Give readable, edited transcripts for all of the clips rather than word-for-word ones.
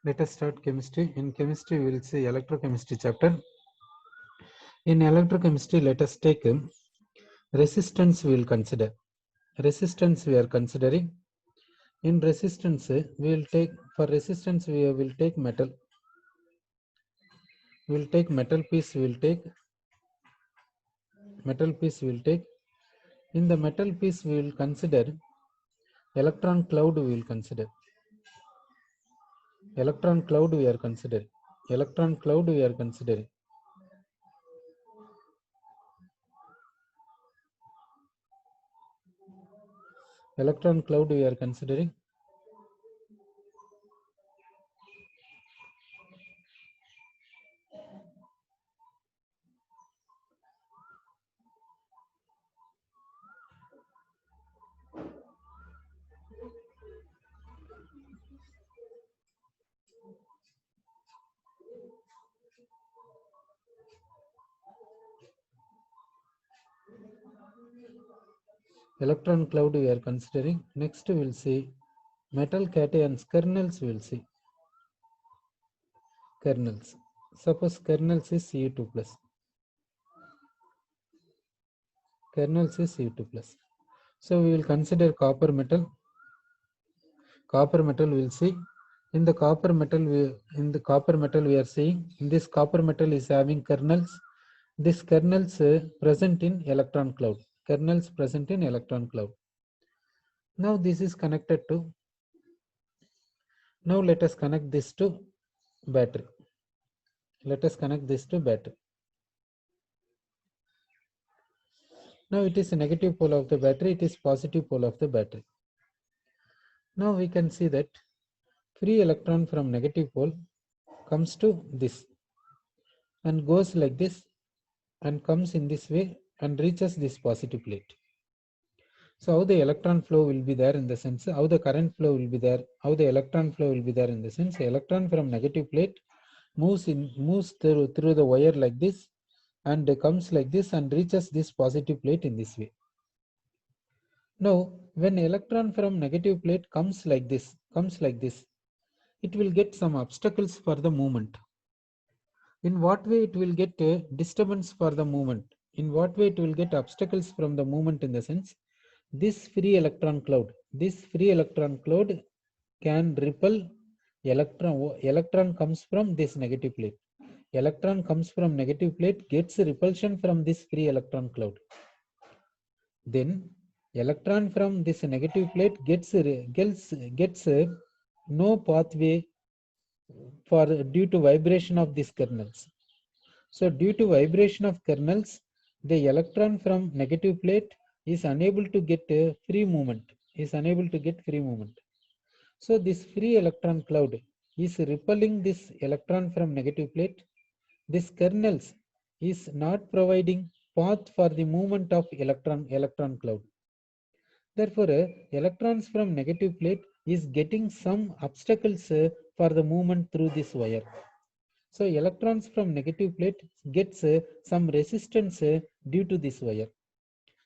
Let us start chemistry. In chemistry, we will see electrochemistry chapter. In electrochemistry, let us take resistance. We will consider resistance. We are considering in resistance. We will take for resistance. We will take metal. We will take metal piece. We will take metal piece. We will take in the metal piece. We will consider electron cloud. We will consider electron cloud. We are considering electron cloud. We are considering. Electron cloud we are considering. Electron cloud we are considering. Next we will see metal cations, kernels we will see. Kernels. Suppose kernels is Cu2 plus. Kernels is Cu2 plus. So we will consider copper metal. Copper metal we will see. In the copper metal we are seeing this copper metal is having kernels. This kernels present in electron cloud. Kernels present in electron cloud. Now this is connected to. Now let us connect this to battery. Let us connect this to battery. Now it is a negative pole of the battery, it is positive pole of the battery. Now we can see that free electron from negative pole comes to this and goes like this and comes in this way and reaches this positive plate. So how the electron flow will be there in the sense, how the current flow will be there, how the electron flow will be there in the sense, electron from negative plate moves through the wire like this and comes like this and reaches this positive plate in this way. Now, when electron from negative plate comes like this, it will get some obstacles for the movement. In what way it will get a disturbance for the movement? In what way it will get obstacles from the movement in the sense, this free electron cloud can repel electron. Electron comes from this negative plate. Electron comes from negative plate, gets repulsion from this free electron cloud. Then electron from this negative plate gets no pathway for due to vibration of these kernels. So due to vibration of kernels, the electron from negative plate is unable to get a free movement. So this free electron cloud is repelling this electron from negative plate. This kernels is not providing path for the movement of electron cloud. Therefore, electrons from negative plate is getting some obstacles for the movement through this wire. So electrons from negative plate gets some resistance due to this wire.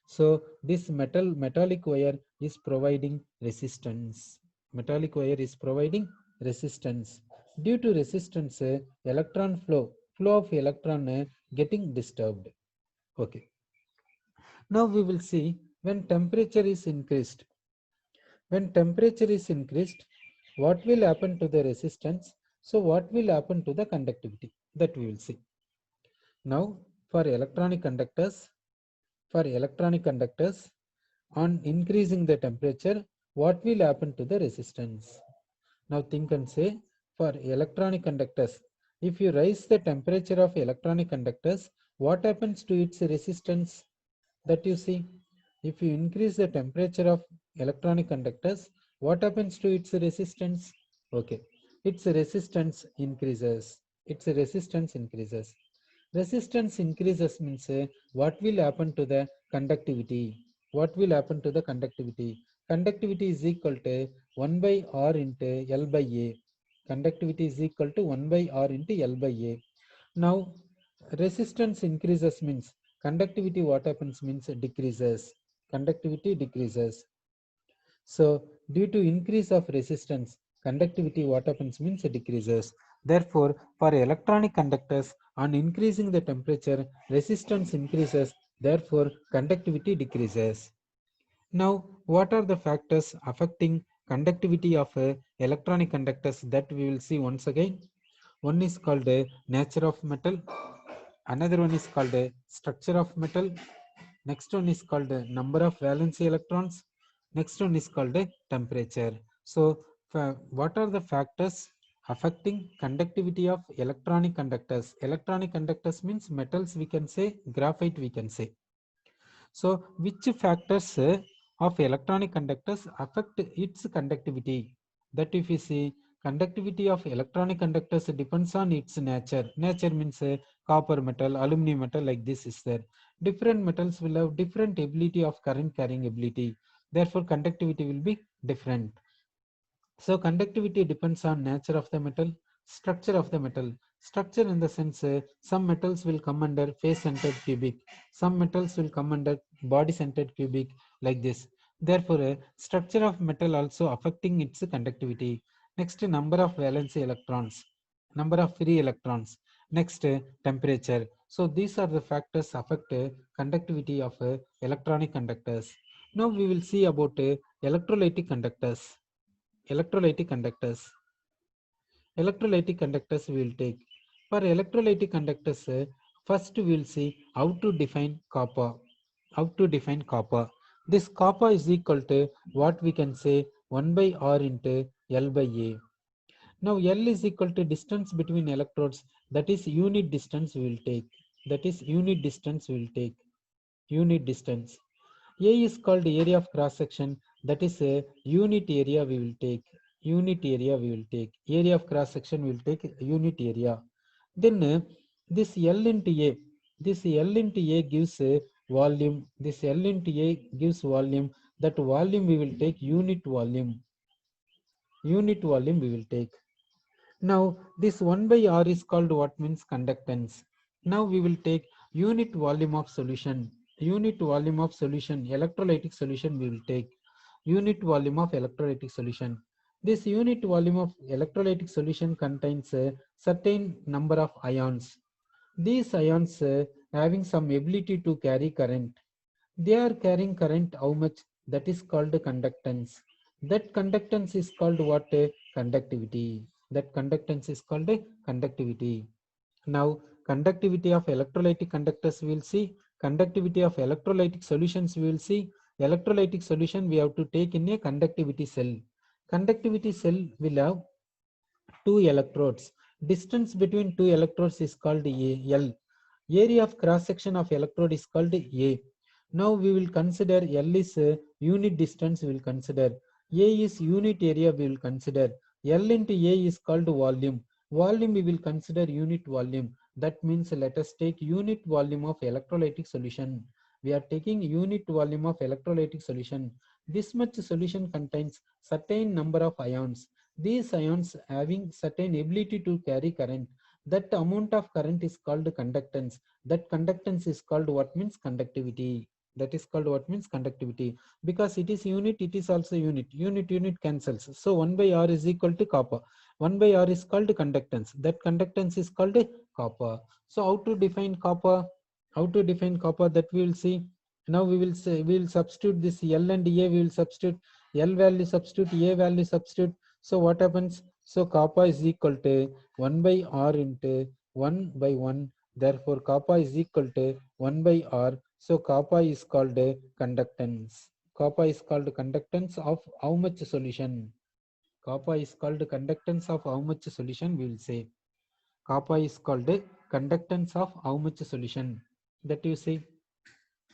So this metallic wire is providing resistance. Metallic wire is providing resistance. Due to resistance, electron flow of electron getting disturbed. Okay. Now we will see when temperature is increased. When temperature is increased, what will happen to the resistance? So what will happen to the conductivity? That we will see. Now for electronic conductors, on increasing the temperature, what will happen to the resistance? Now think and say, for electronic conductors, if you raise the temperature of electronic conductors, what happens to its resistance? That you see, if you increase the temperature of electronic conductors, what happens to its resistance? Okay, its resistance increases. Resistance increases means what will happen to the conductivity? Conductivity is equal to 1 by R into L by A. Conductivity is equal to 1 by R into L by A. Now, resistance increases means conductivity what happens means decreases. Conductivity decreases. So, due to increase of resistance, conductivity what happens means it decreases. Therefore, for electronic conductors, on increasing the temperature, resistance increases, therefore conductivity decreases. Now, what are the factors affecting conductivity of electronic conductors that we will see once again? One is called nature of metal, another one is called structure of metal, next one is called number of valency electrons, next one is called temperature. So, what are the factors affecting conductivity of electronic conductors? Electronic conductors means metals, we can say, graphite we can say. So, which factors of electronic conductors affect its conductivity? That if you see, conductivity of electronic conductors depends on its nature. Nature means copper metal, aluminum metal, like this is there. Different metals will have different ability of current carrying ability. Therefore, conductivity will be different. So conductivity depends on nature of the metal, structure of the metal. Structure in the sense some metals will come under face-centered cubic, some metals will come under body-centered cubic, like this. Therefore, structure of metal also affecting its conductivity. Next, number of valence electrons, number of free electrons. Next, temperature. So these are the factors affect conductivity of electronic conductors. Now we will see about electrolytic conductors. Electrolytic conductors. Electrolytic conductors we will take. For electrolytic conductors, first we will see how to define copper. How to define copper. This copper is equal to what we can say 1 by R into L by A. Now L is equal to distance between electrodes, that is unit distance we will take. That is unit distance we will take. Unit distance. A is called area of cross section, that is a unit area we will take. Unit area we will take. Area of cross section we will take unit area. Then this L into A. This L into A gives a volume. This L into A gives volume. That volume we will take unit volume. Unit volume we will take. Now this 1 by R is called what means conductance. Now we will take unit volume of solution. Unit volume of solution, electrolytic solution we will take. Unit volume of electrolytic solution. This unit volume of electrolytic solution contains a certain number of ions. These ions having some ability to carry current. They are carrying current how much? That is called conductance. That conductance is called what? Conductivity. That conductance is called conductivity. Now, conductivity of electrolytic conductors we will see. Conductivity of electrolytic solutions we will see. Electrolytic solution we have to take in a conductivity cell. Conductivity cell will have two electrodes. Distance between two electrodes is called L. Area of cross section of electrode is called A. Now we will consider L is unit distance we will consider. A is unit area we will consider. L into A is called volume. Volume we will consider unit volume. That means let us take unit volume of electrolytic solution. We are taking unit volume of electrolytic solution. This much solution contains certain number of ions. These ions having certain ability to carry current. That amount of current is called conductance. That conductance is called what means conductivity. That is called what means conductivity. Because it is unit, it is also unit. Unit cancels. So 1 by R is equal to copper. 1 by R is called conductance. That conductance is called copper. So how to define copper? How to define copper, that we will see. Now we will say we will substitute this L and A, we will substitute L value substitute, A value substitute. So what happens? So kappa is equal to 1 by R into 1 by 1. Therefore, kappa is equal to 1 by R. So kappa is called conductance. Kappa is called conductance of how much solution? Kappa is called conductance of how much solution we will say. Kappa is called conductance of how much solution? That you say.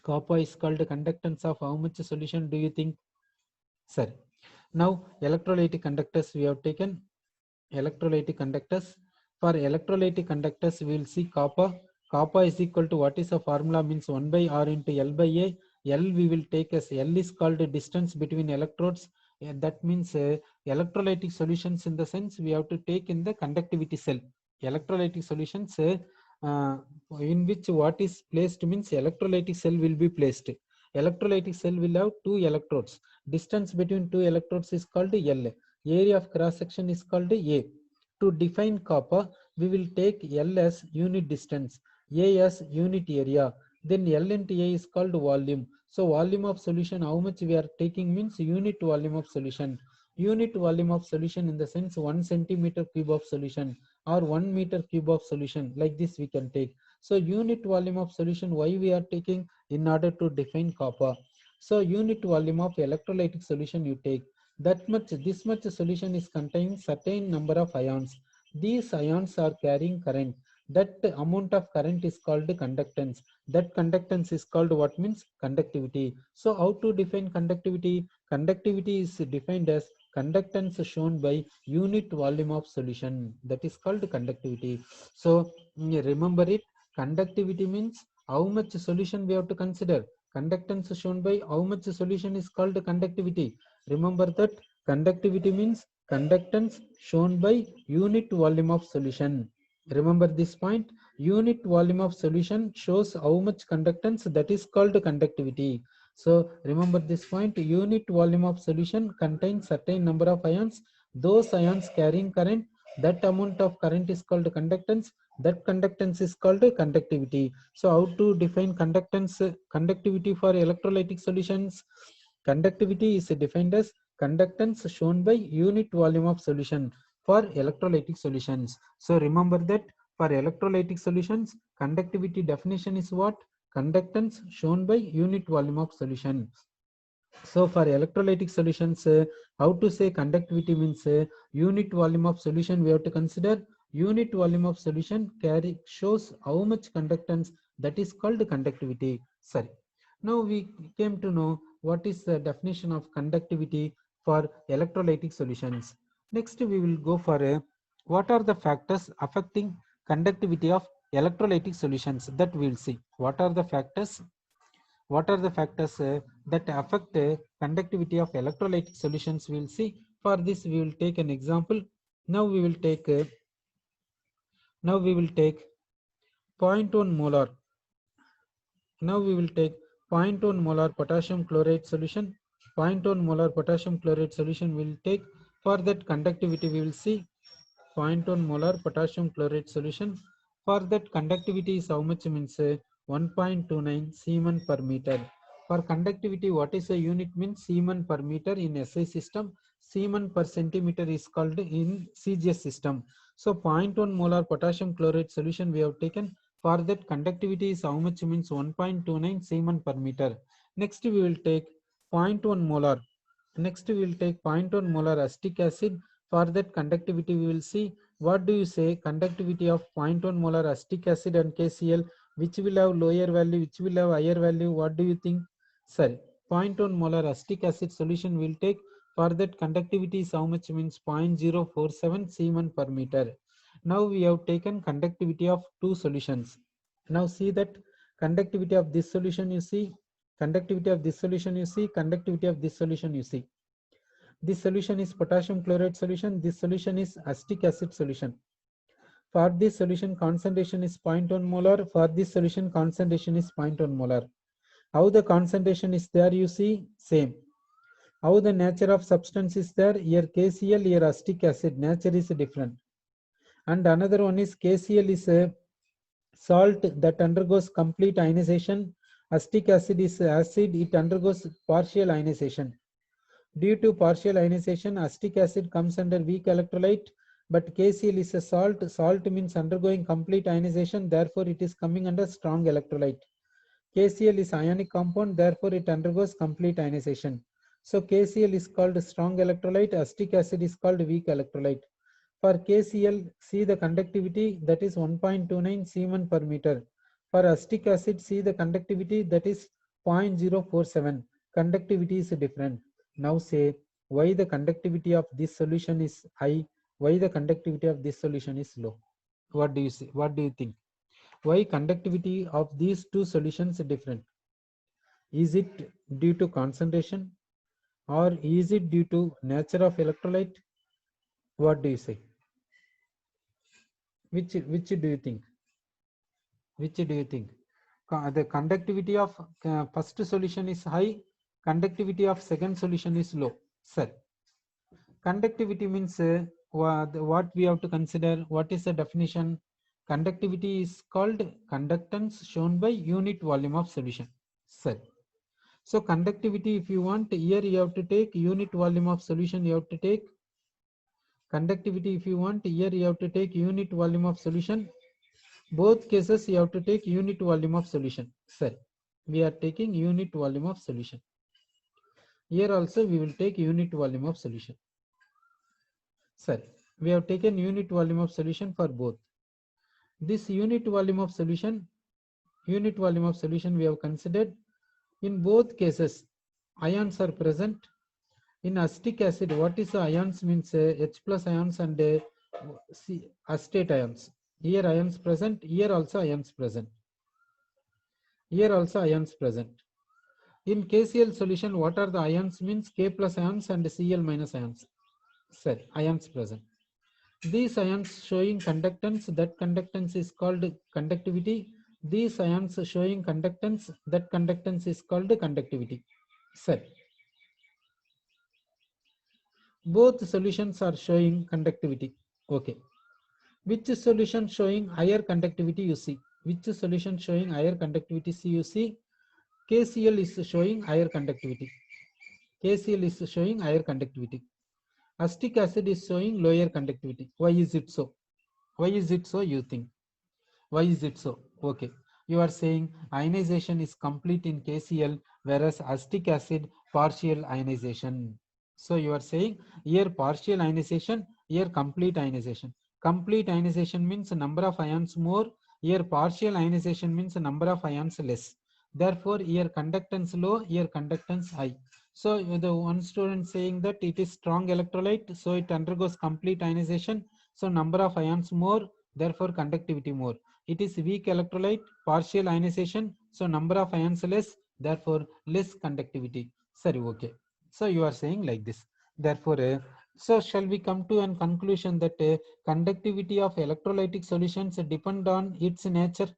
Kappa is called conductance of how much solution do you think? Sir. Now electrolytic conductors we have taken. Electrolytic conductors. For electrolytic conductors we will see copper. Copper is equal to what is the formula means 1 by R into L by A. L we will take as L is called distance between electrodes. That means electrolytic solutions in the sense we have to take in the conductivity cell. Electrolytic solutions in which what is placed means electrolytic cell will be placed. Electrolytic cell will have two electrodes. Distance between two electrodes is called L. area of cross section is called A. To define kappa, we will take L as unit distance, A as unit area, then L into A is called volume. So volume of solution, how much we are taking means unit volume of solution. Unit volume of solution in the sense 1 centimeter cube of solution or 1 meter cube of solution, like this we can take. So unit volume of solution, why we are taking? In order to define kappa. So unit volume of electrolytic solution you take, that much, this much solution is containing certain number of ions. These ions are carrying current. That amount of current is called conductance. That conductance is called what means? Conductivity. So how to define conductivity? Conductivity is defined as conductance shown by unit volume of solution. That is called conductivity. So remember it. Conductivity means how much solution we have to consider. Conductance shown by how much solution is called conductivity. Remember that conductivity means conductance shown by unit volume of solution. Remember this point. Unit volume of solution shows how much conductance, that is called conductivity. So remember this point. Unit volume of solution contains certain number of ions. Those ions carrying current, that amount of current is called conductance. That conductance is called conductivity. So how to define conductance, conductivity for electrolytic solutions? Conductivity is defined as conductance shown by unit volume of solution for electrolytic solutions. So remember that for electrolytic solutions, conductivity definition is what? Conductance shown by unit volume of solution. So for electrolytic solutions, how to say conductivity means unit volume of solution we have to consider. Unit volume of solution shows how much conductance, that is called conductivity. Sorry. Now we came to know what is the definition of conductivity for electrolytic solutions. Next we will go for what are the factors affecting conductivity of electrolytic solutions, that we will see. What are the factors that affect conductivity of electrolytic solutions? We will see. For this we will take an example. Now we will take zero point 0.1 molar. Now we will take 0.1 molar potassium chloride solution. 0.1 molar potassium chloride solution we will take. For that conductivity we will see 0.1 molar potassium chloride solution. For that conductivity is how much means 1.29 Siemens per meter. For conductivity, what is the unit means? Siemens per meter in SI system. Siemens per centimeter is called in CGS system. So 0.1 molar potassium chloride solution we have taken. For that conductivity is how much means 1.29 Siemens per meter. Next we will take 0.1 molar. Next we will take 0.1 molar acetic acid. For that conductivity we will see. What do you say? Conductivity of 0.1 molar acetic acid and KCl, which will have lower value, which will have higher value? What do you think? Sorry, 0.1 molar acetic acid solution will take. For that conductivity is how much means 0.047 Siemens per meter. Now we have taken conductivity of two solutions. Now see that conductivity of this solution you see, conductivity of this solution you see, conductivity of this solution you see. This solution is potassium chloride solution. This solution is acetic acid solution. For this solution concentration is 0.1 molar. For this solution concentration is 0.1 molar. How the concentration is there you see? Same. How the nature of substance is there? Here KCl, here acetic acid. Nature is different. And another one is KCl is a salt that undergoes complete ionization. Acetic acid is acid, it undergoes partial ionization. Due to partial ionization, acetic acid comes under weak electrolyte, but KCl is a salt. Salt means undergoing complete ionization, therefore it is coming under strong electrolyte. KCl is ionic compound, therefore it undergoes complete ionization. So KCl is called strong electrolyte, acetic acid is called weak electrolyte. For KCl, see the conductivity, that is 1.29 Siemens per meter. For acetic acid, see the conductivity, that is 0.047. Conductivity is different. Now say why the conductivity of this solution is high, why the conductivity of this solution is low. What do you see? What do you think? Why conductivity of these two solutions are different? Is it due to concentration or is it due to nature of electrolyte? What do you say? Which do you think? Which do you think? The conductivity of first solution is high, conductivity of second solution is low. Sir, Conductivity means what we have to consider. What is the definition? Conductivity is called conductance shown by unit volume of solution. Sir. So conductivity, if you want, here you have to take unit volume of solution. You have to take conductivity. If you want, here you have to take unit volume of solution. Both cases you have to take unit volume of solution. Sir, we are taking unit volume of solution. Here also we will take unit volume of solution. Sir, we have taken unit volume of solution for both. This unit volume of solution we have considered. In both cases, ions are present. In acetic acid, what is the ions means H plus ions and acetate ions. Here ions present, here also ions present. Here also ions present. In KCl solution, what are the ions means K plus ions and Cl minus ions. Sir, ions present. These ions showing conductance, that conductance is called conductivity. These ions showing conductance, that conductance is called conductivity. Sir, both solutions are showing conductivity. Okay. Which solution showing higher conductivity you see? Which solution showing higher conductivity you see? KCl is showing higher conductivity. KCl is showing higher conductivity. Acetic acid is showing lower conductivity. Why is it so? Why is it so, you think? Why is it so? Okay. You are saying ionization is complete in KCl, whereas acetic acid partial ionization. So you are saying here partial ionization, here complete ionization. Complete ionization means number of ions more. Here partial ionization means number of ions less. Therefore, here conductance low, here conductance high. So the one student saying that it is strong electrolyte, so it undergoes complete ionization. So number of ions more, therefore conductivity more. It is weak electrolyte, partial ionization, so number of ions less, therefore less conductivity. Sorry, okay. So you are saying like this. Therefore, so shall we come to a conclusion that conductivity of electrolytic solutions depend on its nature?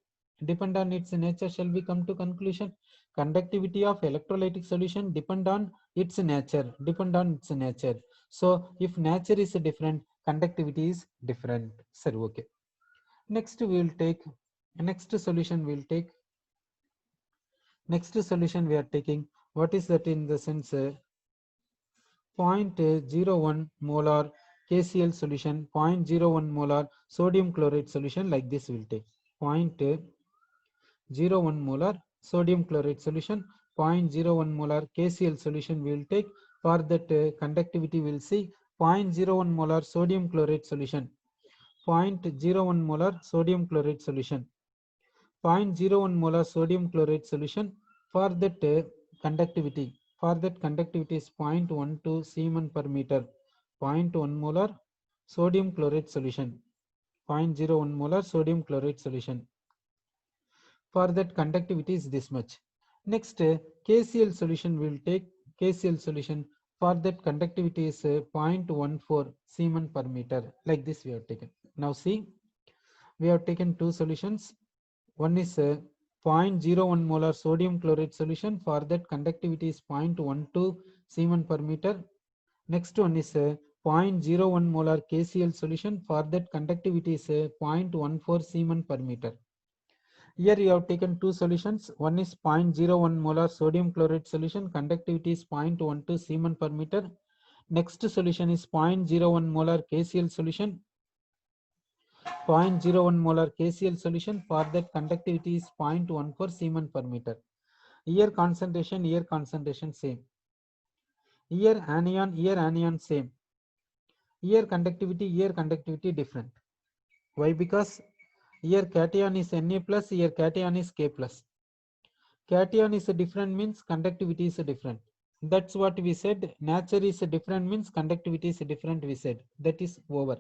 Depend on its nature. Shall we come to conclusion? Conductivity of electrolytic solution depend on its nature. Depend on its nature. So if nature is different, conductivity is different. Sir, okay. Next we will take next solution we will take next solution we are taking. What is that in the sense 0.01 molar KCl solution, 0.01 molar sodium chloride solution, like this we will take 0.01 molar sodium chloride solution, 0.01 molar KCl solution we will take. For that conductivity we will see 0.01 molar sodium chloride solution, 0.01 molar sodium chloride solution, 0.01 molar sodium chloride solution. For that conductivity is 0.12 Siemens per meter. 0.1 molar sodium chloride solution, 0.01 molar sodium chloride solution. For that conductivity is this much. Next KCl solution we will take. KCl solution, for that conductivity is 0.14 Siemens per meter. Like this we have taken. Now see, we have taken two solutions. One is 0.01 molar sodium chloride solution. For that conductivity is 0.12 Siemens per meter. Next one is 0.01 molar KCl solution. For that conductivity is 0.14 Siemens per meter. Here you have taken two solutions. One is 0.01 molar sodium chloride solution. Conductivity is 0.12 Siemens per meter. Next solution is 0.01 molar KCl solution. 0.01 molar KCl solution. For that conductivity is 0.14 Siemens per meter. Here concentration same. Here anion same. Here conductivity different. Why? Because here cation is Na plus, here cation is K plus. Cation is different means conductivity is different. That's what we said. Nature is different means conductivity is different, we said. That is over.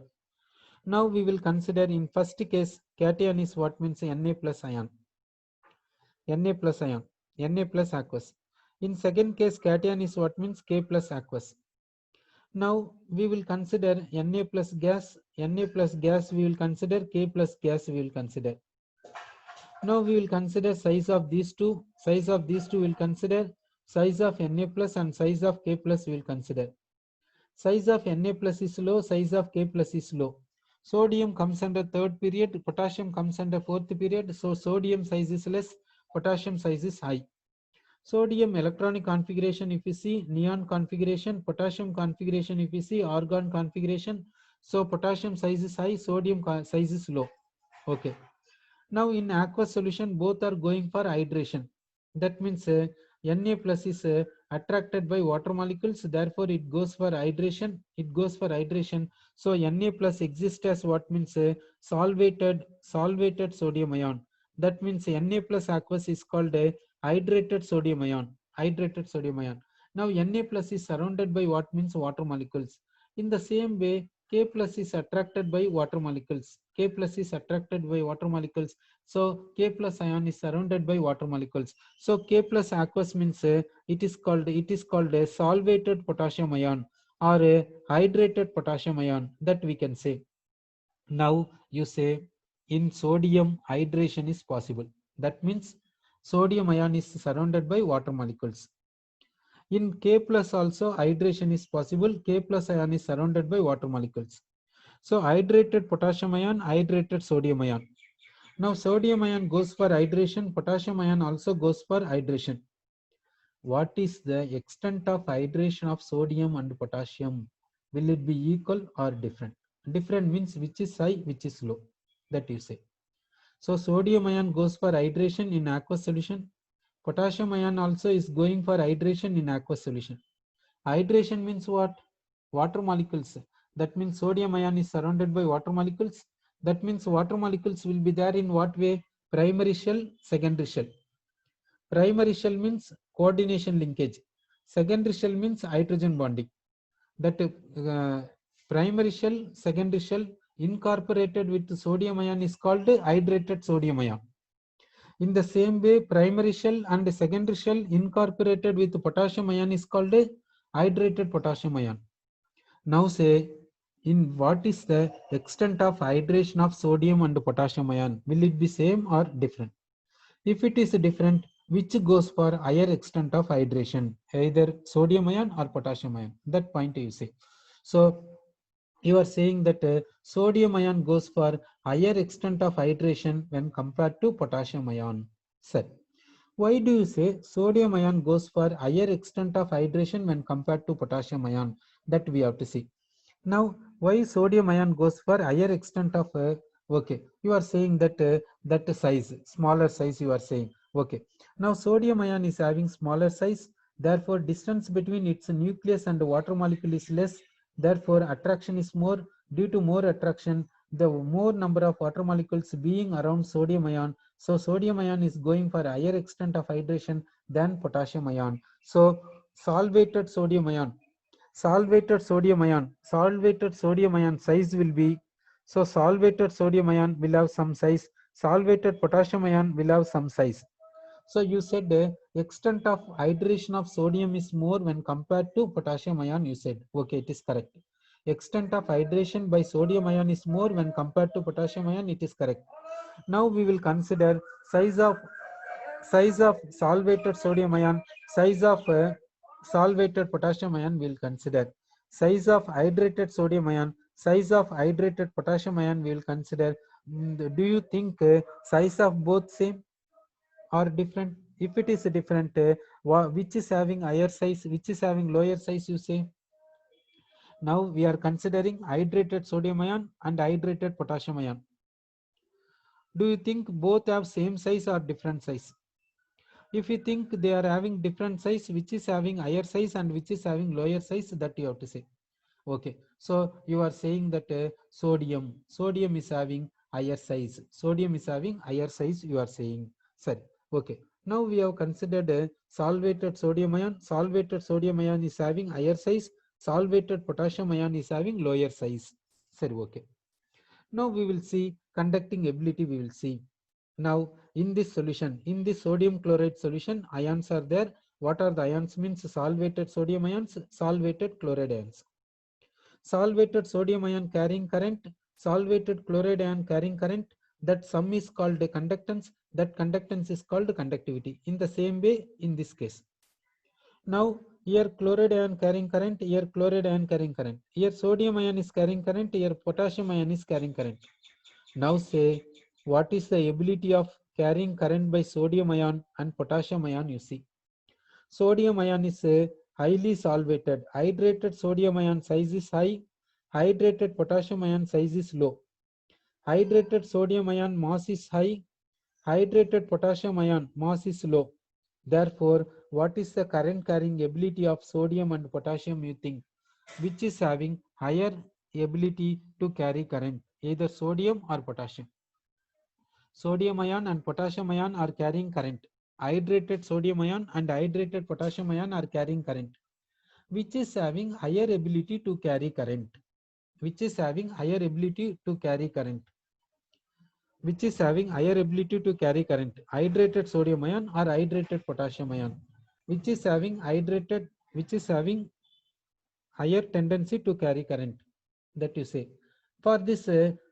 Now we will consider in first case cation is what means Na plus ion. Na plus ion. Na plus aqueous. In second case cation is what means K plus aqueous. Now we will consider Na plus gas. Na plus gas we will consider, K plus gas we will consider. Now we will consider size of these two. Size of these two will consider. Size of Na plus and size of K plus we will consider. Size of Na plus is low, size of K plus is low. Sodium comes under third period, potassium comes under fourth period. So sodium size is less, potassium size is high. Sodium electronic configuration, if you see neon configuration, potassium configuration, if you see argon configuration. So potassium size is high, sodium size is low. Okay. Now in aqueous solution, both are going for hydration. That means Na plus is attracted by water molecules, therefore it goes for hydration. It goes for hydration. So Na plus exists as what means solvated sodium ion. That means Na plus aqueous is called a hydrated sodium ion. Hydrated sodium ion. Now Na plus is surrounded by what means water molecules. In the same way, K plus is attracted by water molecules. K plus is attracted by water molecules. So K plus ion is surrounded by water molecules. So K plus aqueous means it is called a solvated potassium ion or a hydrated potassium ion, that we can say. Now you say in sodium hydration is possible. That means sodium ion is surrounded by water molecules. In K plus also hydration is possible. K plus ion is surrounded by water molecules. So hydrated potassium ion, hydrated sodium ion. Now sodium ion goes for hydration, potassium ion also goes for hydration. What is the extent of hydration of sodium and potassium? Will it be equal or different? Different means which is high, which is low, that you say. So sodium ion goes for hydration in aqueous solution. Potassium ion also is going for hydration in aqueous solution. Hydration means what? Water molecules. That means sodium ion is surrounded by water molecules. That means water molecules will be there in what way? Primary shell, secondary shell. Primary shell means coordination linkage. Secondary shell means hydrogen bonding. That primary shell, secondary shell incorporated with sodium ion is called hydrated sodium ion. In the same way, primary shell and secondary shell incorporated with potassium ion is called a hydrated potassium ion. Now say, in what is the extent of hydration of sodium and potassium ion? Will it be same or different? If it is different, which goes for higher extent of hydration, either sodium ion or potassium ion? That point you say. So you are saying that sodium ion goes for higher extent of hydration when compared to potassium ion. Sir, why do you say sodium ion goes for higher extent of hydration when compared to potassium ion? That we have to see. Now, why sodium ion goes for higher extent of okay, you are saying that that size, smaller size you are saying. Okay. Now sodium ion is having smaller size, therefore distance between its nucleus and the water molecule is less, therefore attraction is more. Due to more attraction, the more number of water molecules being around sodium ion, so sodium ion is going for higher extent of hydration than potassium ion. So solvated sodium ion, solvated sodium ion size will be, so solvated sodium ion will have some size, solvated potassium ion will have some size. So you said extent of hydration of sodium is more when compared to potassium ion, you said. Okay, it is correct. Extent of hydration by sodium ion is more when compared to potassium ion, it is correct. Now we will consider size of solvated sodium ion, size of solvated potassium ion we will consider. Size of hydrated sodium ion, size of hydrated potassium ion we will consider. Do you think size of both same or different? If it is different, which is having higher size, which is having lower size, you say? Now we are considering hydrated sodium ion and hydrated potassium ion. Do you think both have same size or different size? If you think they are having different size, which is having higher size and which is having lower size, that you have to say. Okay, so you are saying that sodium is having higher size, sodium is having higher size, you are saying. Sorry. Okay, now we have considered solvated sodium ion is having higher size, solvated potassium ion is having lower size. Sorry. Okay, now we will see conducting ability, we will see. Now in this solution, in this sodium chloride solution, ions are there. What are the ions? Means solvated sodium ions, solvated chloride ions. Solvated sodium ion carrying current, solvated chloride ion carrying current. That sum is called conductance, that conductance is called conductivity. In the same way in this case. Now Here chloride ion carrying current, here chloride ion carrying current. Here sodium ion is carrying current, here potassium ion is carrying current. Now say, what is the ability of carrying current by sodium ion and potassium ion? You see, sodium ion is highly solvated. Hydrated sodium ion size is high, hydrated potassium ion size is low. Hydrated sodium ion mass is high, hydrated potassium ion mass is low. Therefore, what is the current carrying ability of sodium and potassium, you think? Which is having higher ability to carry current, either sodium or potassium? Sodium ion and potassium ion are carrying current. Hydrated sodium ion and hydrated potassium ion are carrying current. Which is having higher ability to carry current? Which is having higher ability to carry current? Which is having higher ability to carry current? Hydrated sodium ion or hydrated potassium ion? Which is having higher tendency to carry current? That you say. For this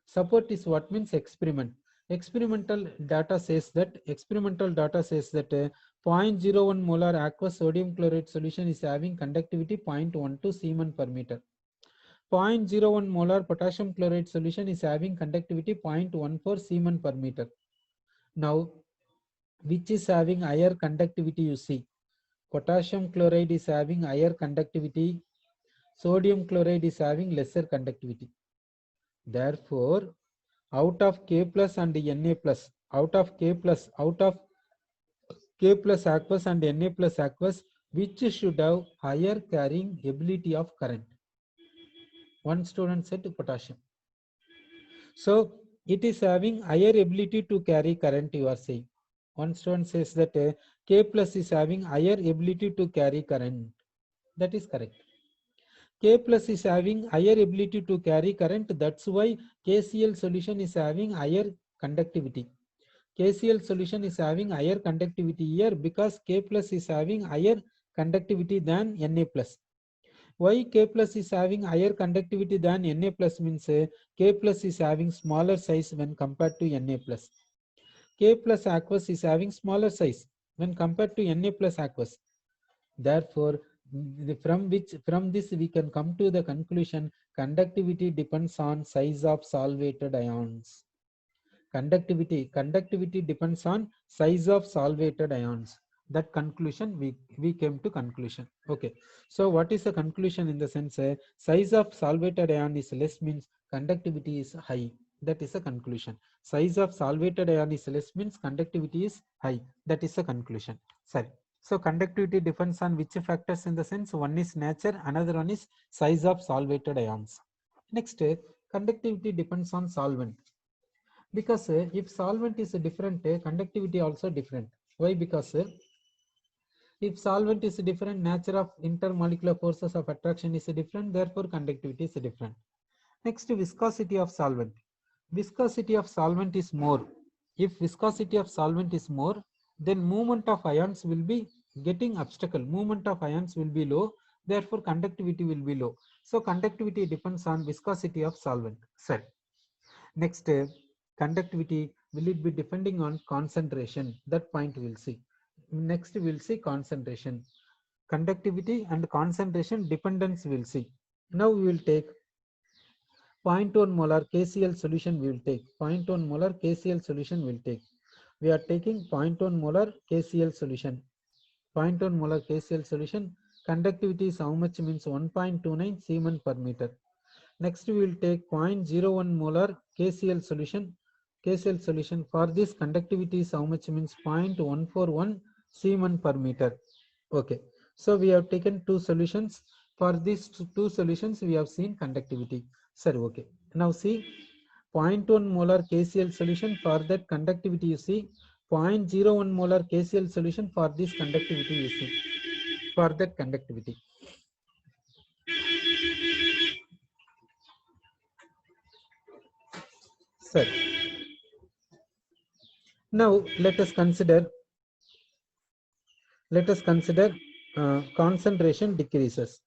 support is what means experiment. Experimental data says that 0.01 molar aqueous sodium chloride solution is having conductivity 0.12 Siemens per meter. 0.01 molar potassium chloride solution is having conductivity 0.14 Siemens per meter. Now, which is having higher conductivity? You see, potassium chloride is having higher conductivity, sodium chloride is having lesser conductivity. Therefore, out of K plus and Na plus, out of K plus aqueous and Na plus aqueous, which should have higher carrying ability of current? One student said potassium. So it is having higher ability to carry current, you are saying. One student says that K plus is having higher ability to carry current. That is correct. K plus is having higher ability to carry current. That's why KCl solution is having higher conductivity. KCl solution is having higher conductivity here because K plus is having higher conductivity than Na plus. Why K plus is having higher conductivity than Na plus means K plus is having smaller size when compared to Na plus. K plus aqueous is having smaller size when compared to Na plus aqueous. Therefore, from this we can come to the conclusion conductivity depends on size of solvated ions. Conductivity depends on size of solvated ions. That conclusion we came to conclusion. Okay, so what is the conclusion? In the sense size of solvated ion is less means conductivity is high. That is a conclusion. Size of solvated ion is less means conductivity is high. That is a conclusion. Sorry. So conductivity depends on which factors? In the sense, one is nature, another one is size of solvated ions. Next, conductivity depends on solvent. Because if solvent is different, conductivity also different. Why? Because if solvent is different, nature of intermolecular forces of attraction is different, therefore conductivity is different. Next, viscosity of solvent. Viscosity of solvent is more. If viscosity of solvent is more, then movement of ions will be getting obstacle. Movement of ions will be low, therefore conductivity will be low. So conductivity depends on viscosity of solvent. Sorry. Next, conductivity, will it be depending on concentration? That point we'll see. Next we'll see concentration. Conductivity and concentration dependence we'll see. Now we will take 0.1 molar KCl solution we will take. 0.1 molar KCl solution we will take. We are taking 0.1 molar KCl solution. 0.1 molar KCl solution. Conductivity is how much? Means 1.29 Siemens per meter. Next we will take 0.01 molar KCl solution. KCl solution, for this conductivity is how much? Means 0.141 Siemens per meter. Okay, so we have taken two solutions. For these two solutions we have seen conductivity. Sir, okay. Now see 0.1 molar KCl solution, for that conductivity you see. 0.01 molar KCl solution, for this conductivity you see. For that conductivity. Sir. Now let us consider concentration decreases.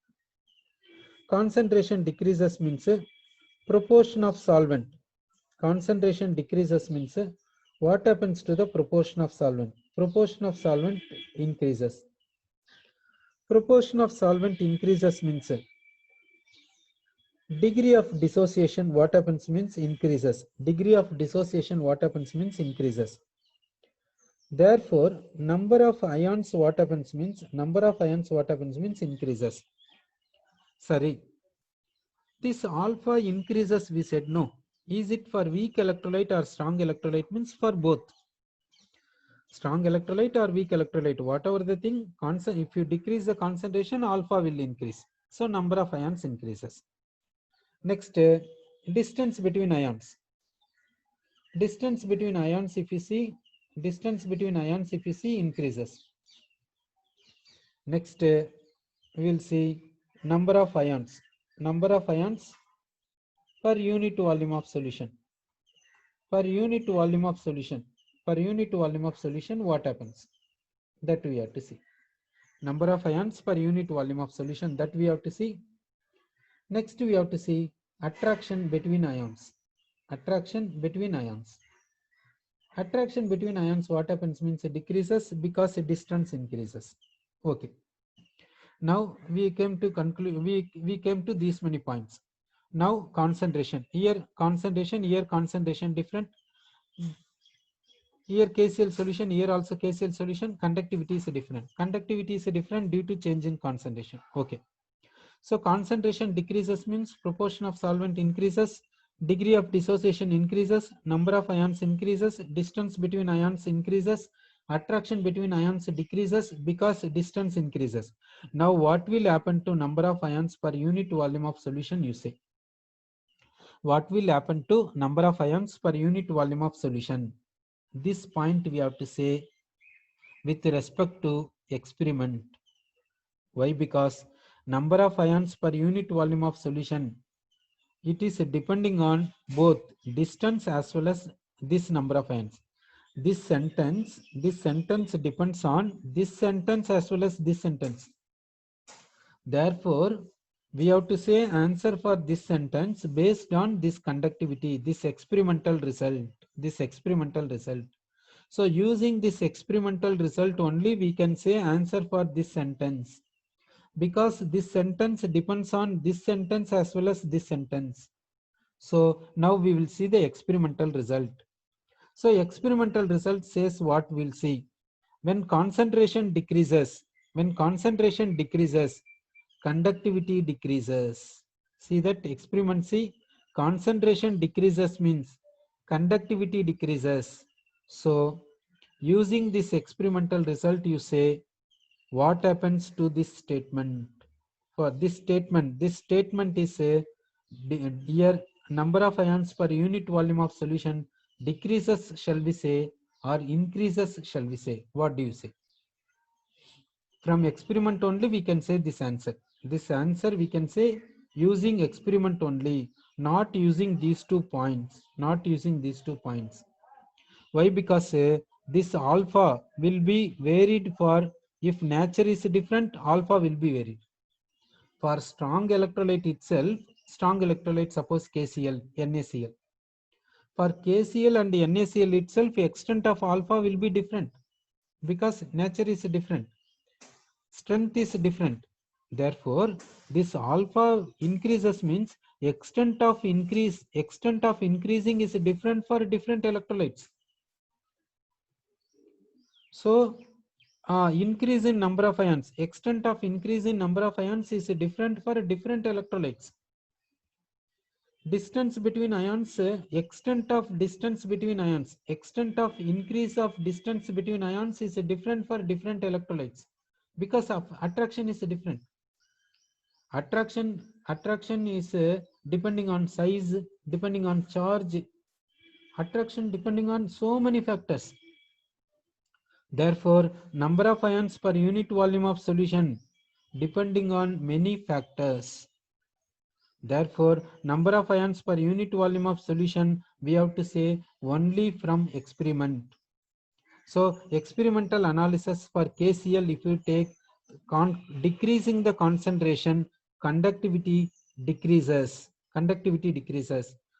Concentration decreases means proportion of solvent. Concentration decreases means what happens to the proportion of solvent? Proportion of solvent increases. Proportion of solvent increases means degree of dissociation what happens means increases. Degree of dissociation what happens means increases. Therefore, number of ions what happens means increases. Sorry. This alpha increases, we said no. Is it for weak electrolyte or strong electrolyte? Means for both. Strong electrolyte or weak electrolyte, whatever the thing, if you decrease the concentration, alpha will increase. So number of ions increases. Next, distance between ions. Distance between ions, if you see, increases. Next, we will see number of ions. Number of ions per unit volume of solution. Per unit volume of solution. Per unit volume of solution, what happens? That we have to see. Number of ions per unit volume of solution, that we have to see. Next, we have to see attraction between ions. Attraction between ions. Attraction between ions, what happens means it decreases because the distance increases. Okay. Now we came to conclude. We came to these many points. Now concentration. Here concentration different. Here KCl solution. Here also KCl solution. Conductivity is different. Conductivity is different due to change in concentration. Okay. So concentration decreases means proportion of solvent increases, degree of dissociation increases, number of ions increases, distance between ions increases, attraction between ions decreases because distance increases. Now what will happen to number of ions per unit volume of solution, you say? What will happen to number of ions per unit volume of solution? This point we have to say with respect to experiment. Why? Because number of ions per unit volume of solution, it is depending on both distance as well as this number of ions. This sentence depends on this sentence as well as this sentence. Therefore, we have to say answer for this sentence based on this conductivity, this experimental result. So using this experimental result only, we can say answer for this sentence, because this sentence depends on this sentence as well as this sentence. So now we will see the experimental result. So experimental result says what we'll see. When concentration decreases, conductivity decreases. See that experiment, see, concentration decreases means conductivity decreases. So using this experimental result, you say what happens to this statement. For this statement is a here number of ions per unit volume of solution decreases, shall we say, or increases, shall we say? What do you say? From experiment only we can say this answer. This answer we can say using experiment only, not using these 2 points. Why? Because this alpha will be varied for, if nature is different, alpha will be varied. For strong electrolyte itself, suppose KCl, NaCl. For KCl and NaCl itself, extent of alpha will be different because nature is different. Strength is different. Therefore, this alpha increases means extent of increasing is different for different electrolytes. So increase in number of ions, extent of increase in number of ions is different for different electrolytes. Distance between ions, extent of distance between ions, extent of increase of distance between ions is different for different electrolytes because of attraction is different. Attraction is depending on size, depending on charge, attraction depending on so many factors. Therefore, number of ions per unit volume of solution depending on many factors. Therefore, number of ions per unit volume of solution we have to say only from experiment. So experimental analysis for KCl, if you take decreasing the concentration, conductivity decreases.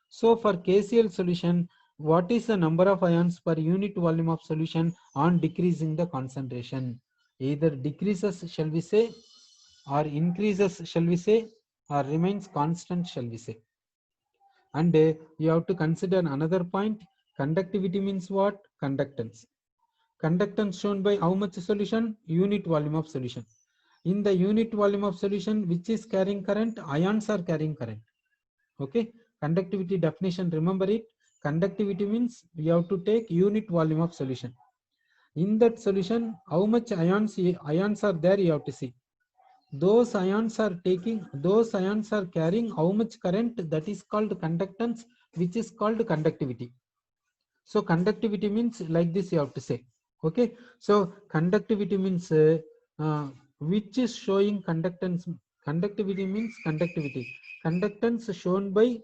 So for KCl solution, what is the number of ions per unit volume of solution on decreasing the concentration? Either decreases, shall we say, or increases, shall we say, or remains constant, shall we say. And you have to consider another point. Conductivity means what? Conductance. Conductance shown by how much solution? Unit volume of solution. In the unit volume of solution, which is carrying current? Ions are carrying current. Okay. Conductivity definition, remember it. Conductivity means we have to take unit volume of solution. In that solution, how much ions are there, you have to see. Those ions are carrying how much current, that is called conductance, which is called conductivity. So conductivity means like this, you have to say. Okay. So conductivity means which is showing conductance. Conductivity means conductivity. Conductance shown by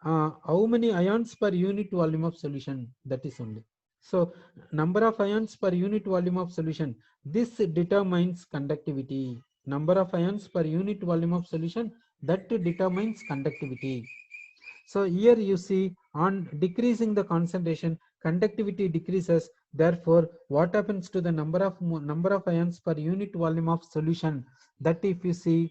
how many ions per unit volume of solution, that is only. So number of ions per unit volume of solution, this determines conductivity. Number of ions per unit volume of solution, that determines conductivity. So here you see, on decreasing the concentration, conductivity decreases. Therefore, what happens to the number of ions per unit volume of solution? That if you see,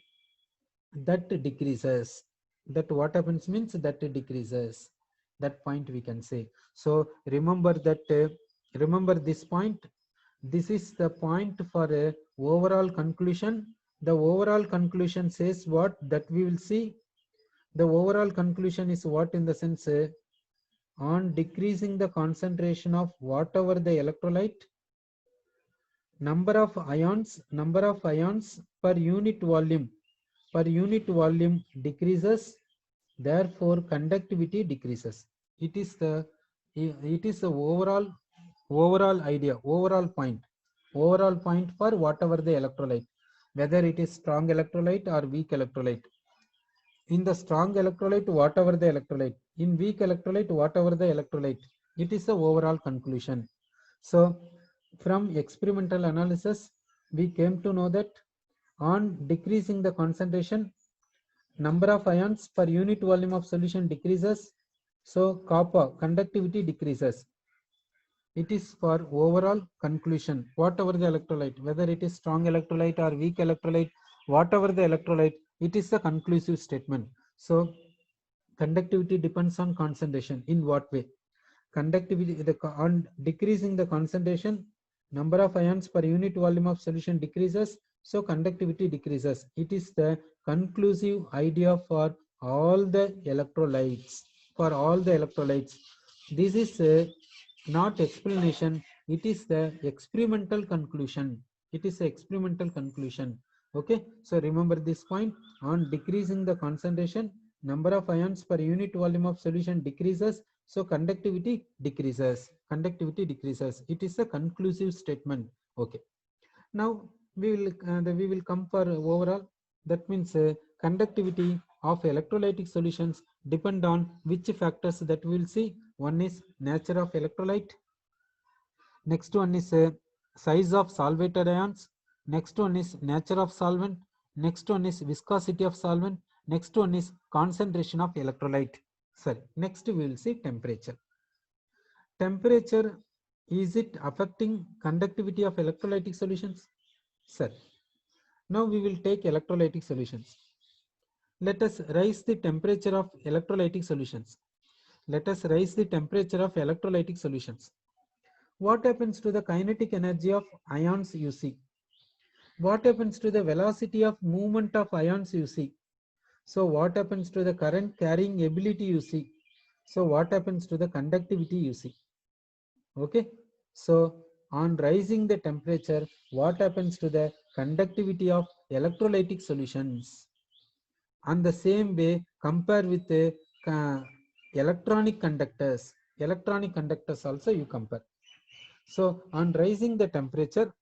that decreases. That what happens means that decreases. That point we can say. So remember that. Remember this point. This is the point for a overall conclusion. The overall conclusion says what? That we will see. The overall conclusion is what, in the sense, on decreasing the concentration of whatever the electrolyte, number of ions per unit volume decreases. Therefore conductivity decreases. It is the overall idea, overall point for whatever the electrolyte, whether it is strong electrolyte or weak electrolyte. In the strong electrolyte, whatever the electrolyte. In weak electrolyte, whatever the electrolyte. It is the overall conclusion. So from experimental analysis, we came to know that on decreasing the concentration, number of ions per unit volume of solution decreases. So copper conductivity decreases. It is for overall conclusion. Whatever the electrolyte, whether it is strong electrolyte or weak electrolyte, whatever the electrolyte, it is the conclusive statement. So conductivity depends on concentration. In what way? Conductivity, on decreasing the concentration, number of ions per unit volume of solution decreases. So conductivity decreases. It is the conclusive idea for all the electrolytes. This is not explanation. It is the experimental conclusion. Okay. So remember this point. On decreasing the concentration, number of ions per unit volume of solution decreases. So conductivity decreases. It is a conclusive statement. Okay. Now we will come for overall. That means conductivity of electrolytic solutions depend on which factors, that we will see. One is nature of electrolyte. Next one is size of solvated ions. Next one is nature of solvent. Next one is viscosity of solvent. Next one is concentration of electrolyte. Sorry. Next we will see temperature. Temperature, is it affecting conductivity of electrolytic solutions? Sir. Now we will take electrolytic solutions. Let us raise the temperature of electrolytic solutions. What happens to the kinetic energy of ions you see? What happens to the velocity of movement of ions you see? So what happens to the current carrying ability you see? So what happens to the conductivity you see? Okay. So on rising the temperature, what happens to the conductivity of electrolytic solutions? On the same way, compare with the electronic conductors. Electronic conductors also you compare. So on rising the temperature,